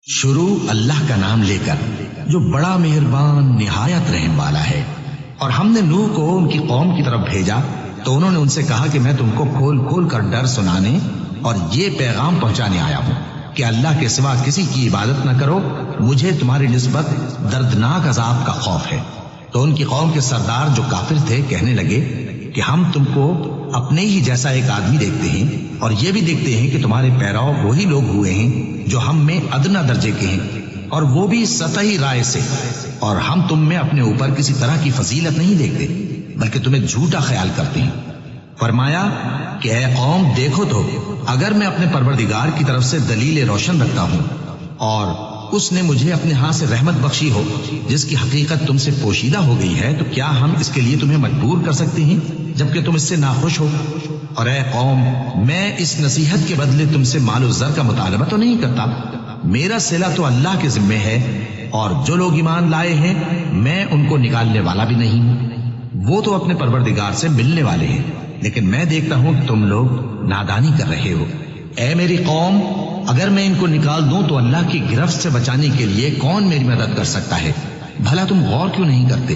شروع اللہ کا نام لے کر جو بڑا مہربان نہایت رحم والا ہے۔ اور ہم نے نوح کو ان کی قوم کی طرف بھیجا تو انہوں نے ان سے کہا کہ میں تم کو کھول کھول کر ڈر سنانے اور یہ پیغام پہنچانے آیا ہوں کہ اللہ کے سوا کسی کی عبادت نہ کرو، مجھے تمہاری نسبت دردناک عذاب کا خوف ہے۔ تو ان کی قوم کے سردار جو کافر تھے کہنے لگے کہ ہم تم کو اپنے ہی جیسا ایک آدمی دیکھتے ہیں اور یہ بھی دیکھتے ہیں کہ تمہارے پیراؤ وہی لوگ ہوئے ہیں جو ہم میں ادنا درجے کے ہیں، اور وہ بھی سطحی رائے سے، اور ہم تم میں اپنے اوپر کسی طرح کی فضیلت نہیں دیکھتے بلکہ تمہیں جھوٹا خیال کرتے ہیں۔ فرمایا کہ اے قوم دیکھو تو اگر میں اپنے پروردگار کی طرف سے دلیل روشن رکھتا ہوں اور اس نے مجھے اپنے ہاں سے رحمت بخشی ہو جس کی حقیقت تم سے پوشیدہ ہو گئی ہے، تو کیا ہم اس کے لیے تمہیں مجبور کر سکتے ہیں جبکہ تم اس سے ناخوش ہو؟ اور اے قوم میں اس نصیحت کے بدلے تم سے مال و زر کا مطالبہ تو نہیں کرتا، میرا صلہ تو اللہ کے ذمے ہے، اور جو لوگ ایمان لائے ہیں میں ان کو نکالنے والا بھی نہیں ہوں، وہ تو اپنے پروردگار سے ملنے والے ہیں، لیکن میں دیکھتا ہوں کہ تم لوگ نادانی کر رہے ہو۔ اے میری قوم اگر میں ان کو نکال دوں تو اللہ کی گرفت سے بچانے کے لیے کون میری مدد کر سکتا ہے؟ بھلا تم غور کیوں نہیں کرتے؟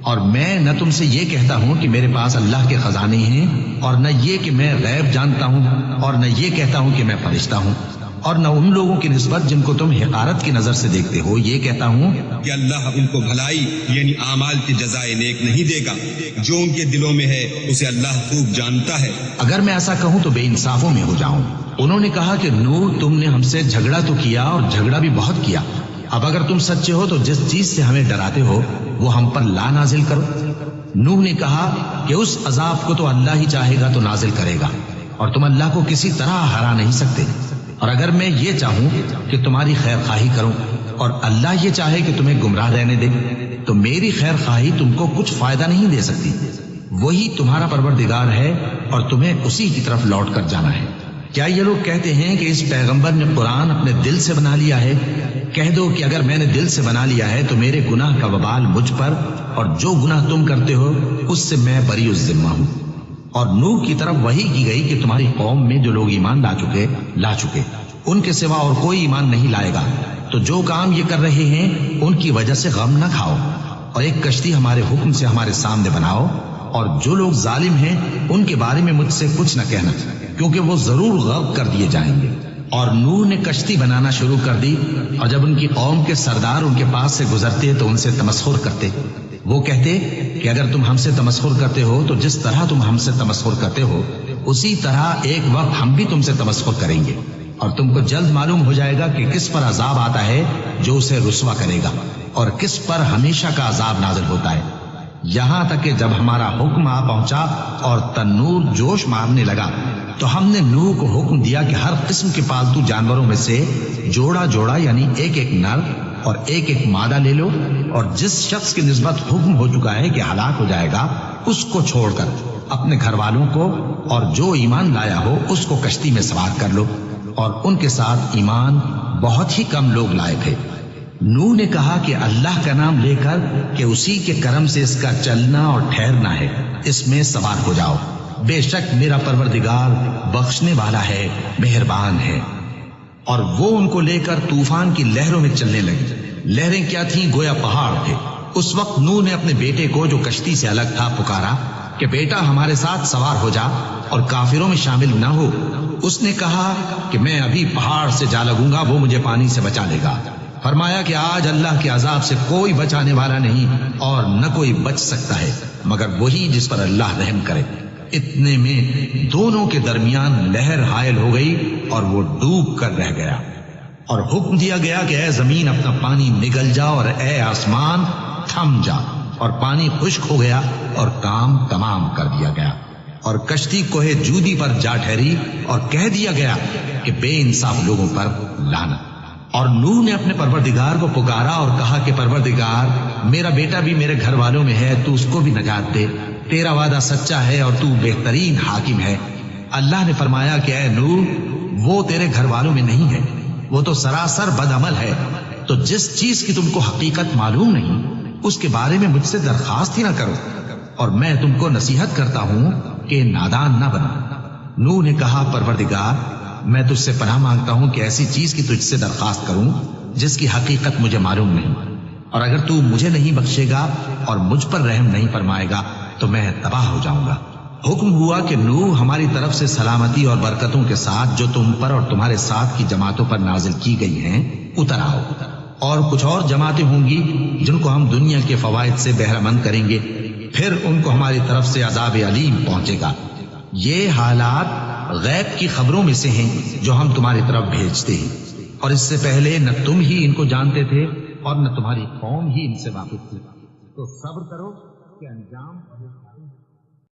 اور میں نہ تم سے یہ کہتا ہوں کہ میرے پاس اللہ کے خزانے ہیں، اور نہ یہ کہ میں غیب جانتا ہوں، اور نہ یہ کہتا ہوں کہ میں فرشتہ ہوں، اور نہ ان لوگوں کی نسبت جن کو تم حقارت کی نظر سے دیکھتے ہو یہ کہتا ہوں کہ اللہ ان کو بھلائی یعنی اعمال کی جزائے نیک نہیں دے گا، جو ان کے دلوں میں ہے اسے اللہ خوب جانتا ہے۔ اگر میں ایسا کہوں تو بے انصافوں میں ہو جاؤں۔ انہوں نے کہا کہ نوح تم نے ہم سے جھگڑا تو کیا اور جھگڑا بھی بہت کیا، اب اگر تم سچے ہو تو جس چیز سے ہمیں ڈراتے ہو وہ ہم پر لا نازل کرو۔ نوح نے کہا کہ اس عذاب کو تو اللہ ہی چاہے گا تو نازل کرے گا، اور تم اللہ کو کسی طرح ہرا نہیں سکتے، اور اگر میں یہ چاہوں کہ تمہاری خیر خواہی کروں اور اللہ یہ چاہے کہ تمہیں گمراہ رہنے دے تو میری خیر خواہی تم کو کچھ فائدہ نہیں دے سکتی۔ وہی تمہارا پروردگار ہے اور تمہیں اسی کی طرف لوٹ کر جانا ہے۔ کیا یہ لوگ کہتے ہیں کہ اس پیغمبر نے قرآن اپنے دل سے بنا لیا ہے؟ کہہ دو کہ اگر میں نے دل سے بنا لیا ہے تو میرے گناہ کا وبال مجھ پر، اور جو گناہ تم کرتے ہو اس سے میں بری الذمہ ہوں۔ اور نوح کی طرف وحی کی گئی کہ تمہاری قوم میں جو لوگ ایمان لا چکے ان کے سوا اور کوئی ایمان نہیں لائے گا، تو جو کام یہ کر رہے ہیں ان کی وجہ سے غم نہ کھاؤ، اور ایک کشتی ہمارے حکم سے ہمارے سامنے بناؤ، اور جو لوگ ظالم ہیں ان کے بارے میں مجھ سے کچھ نہ کہنا، کیونکہ وہ ضرور غرق کر دیے جائیں گے۔ اور نوح نے کشتی بنانا شروع کر دی، اور جب ان کی قوم کے سردار ان کے پاس سے گزرتے تو ان سے تمسخر کرتے۔ وہ کہتے کہ اگر تم ہم سے تمسخر کرتے ہو تو جس طرح تم ہم سے تمسخر کرتے ہو اسی طرح ایک وقت ہم بھی تم سے تمسخر کریں گے، اور تم کو جلد معلوم ہو جائے گا کہ کس پر عذاب آتا ہے جو اسے رسوا کرے گا، اور کس پر ہمیشہ کا عذاب نازل ہوتا ہے، یہاں تک کہ جب ہمارا حکم آ پہنچا اور تنور جوش مارنے لگا تو ہم نے نوح کو حکم دیا کہ ہر قسم کے پالتو جانوروں میں سے جوڑا جوڑا یعنی ایک ایک نر اور ایک ایک مادہ لے لو، اور جس شخص کی نسبت حکم ہو چکا ہے کہ ہلاک ہو جائے گا اس کو چھوڑ کر اپنے گھر والوں کو اور جو ایمان لایا ہو اس کو کشتی میں سوار کر لو، اور ان کے ساتھ ایمان بہت ہی کم لوگ لائے تھے۔ نوح نے کہا کہ اللہ کا نام لے کر کہ اسی کے کرم سے اس کا چلنا اور ٹھہرنا ہے، اس میں سوار ہو جاؤ، بے شک میرا پروردگار بخشنے والا ہے، مہربان ہے۔ اور وہ ان کو لے کر طوفان کی لہروں میں چلنے لگے۔ لہریں کیا تھیں؟ گویا پہاڑ تھے۔ اس وقت نوح نے اپنے بیٹے کو جو کشتی سے الگ تھا پکارا کہ بیٹا ہمارے ساتھ سوار ہو جا اور کافروں میں شامل نہ ہو۔ اس نے کہا کہ میں ابھی پہاڑ سے جا لگوں گا، وہ مجھے پانی سے بچا لے گا۔ فرمایا کہ آج اللہ کے عذاب سے کوئی بچانے والا نہیں اور نہ کوئی بچ سکتا ہے مگر وہی جس پر اللہ رحم کرے۔ اتنے میں دونوں کے درمیان لہر حائل ہو گئی اور وہ ڈوب کر رہ گیا، اور حکم دیا گیا کہ اے زمین اپنا پانی نگل جا، اور اے آسمان تھم جا، اور پانی خشک ہو گیا اور کام تمام کر دیا گیا، اور کشتی کوہ جودی پر جا ٹھہری، اور کہہ دیا گیا کہ بے انصاف لوگوں پر لعنت۔ اور نوح نے اپنے پروردگار کو پکارا اور کہا کہ پروردگار میرا بیٹا بھی میرے گھر والوں میں ہے، تو اس کو بھی نجات دے، تیرا وعدہ سچا ہے اور تو بہترین حاکم ہے۔ اللہ نے فرمایا کہ اے نوح وہ تیرے گھر والوں میں نہیں ہے، وہ تو سراسر بدعمل ہے، تو جس چیز کی تم کو حقیقت معلوم نہیں اس کے بارے میں مجھ سے درخواست ہی نہ کرو، اور میں تم کو نصیحت کرتا ہوں کہ نادان نہ بنو۔ نوح نے کہا پروردگار میں تجھ سے پناہ مانگتا ہوں کہ ایسی چیز کی تجھ سے درخواست کروں جس کی حقیقت مجھے معلوم نہیں، اور اگر تو مجھے نہیں بخشے گا اور مجھ پر رحم نہیں فرمائے گا تو میں تباہ ہو جاؤں گا۔ حکم ہوا کہ نوح ہماری طرف سے سلامتی اور برکتوں کے ساتھ جو تم پر اور تمہارے ساتھ کی جماعتوں پر نازل کی گئی ہیں اتر آؤ، اور کچھ اور جماعتیں ہوں گی جن کو ہم دنیا کے فوائد سے بہرہ مند کریں گے، پھر ان کو ہماری طرف سے عذاب علیم پہنچے گا۔ یہ حالات غیب کی خبروں میں سے ہیں جو ہم تمہاری طرف بھیجتے ہیں، اور اس سے پہلے نہ تم ہی ان کو جانتے تھے اور نہ تمہاری قوم ہی ان سے واقف تھی، تو صبر کرو کہ انجام